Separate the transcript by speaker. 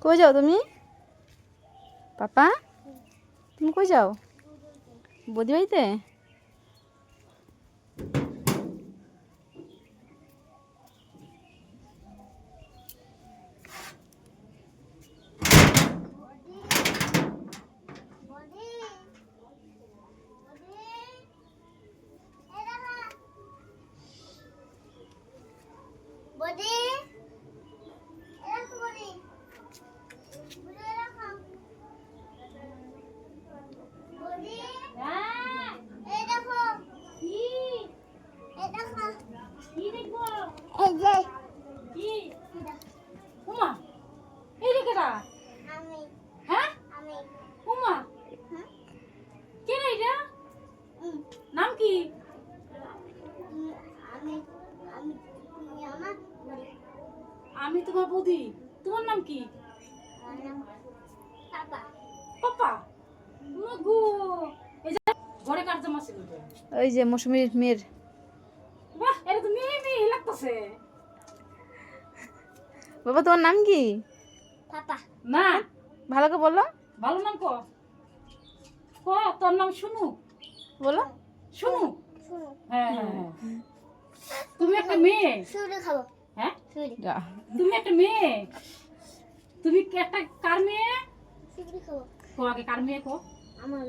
Speaker 1: কই যাও তুমি? পাপা তুমি কই যাও? বৌদি বাড়িতে?
Speaker 2: নাম কি? আমি তোমার বৌদি। তোমার নাম কি? পাপা। মগু। এই যে ঘরে কার জামা ছিল?
Speaker 1: ওই যে মৌসুমীর মেয়ের।
Speaker 2: বাহ, এটা তো মেয়ে মেয়ে লাগতেছে।
Speaker 1: বাবা তোমার নাম কি?
Speaker 2: পাপা। না,
Speaker 1: ভালো করে বলো।
Speaker 2: ভালো নাম ক। ক, তোর নাম শুনু।
Speaker 1: বলো।
Speaker 2: শুনু। হ্যাঁ হ্যাঁ হ্যাঁ। তুমি একটা মেয়ে।
Speaker 3: শুরু খাবো।
Speaker 2: হ্যাঁ?
Speaker 1: যা।
Speaker 2: তুমি একটা মেয়ে। তুমি কি একটা কার মেয়ে?
Speaker 3: শুরু খাবো।
Speaker 2: কো আগে কার মেয়ে কো?
Speaker 3: আমার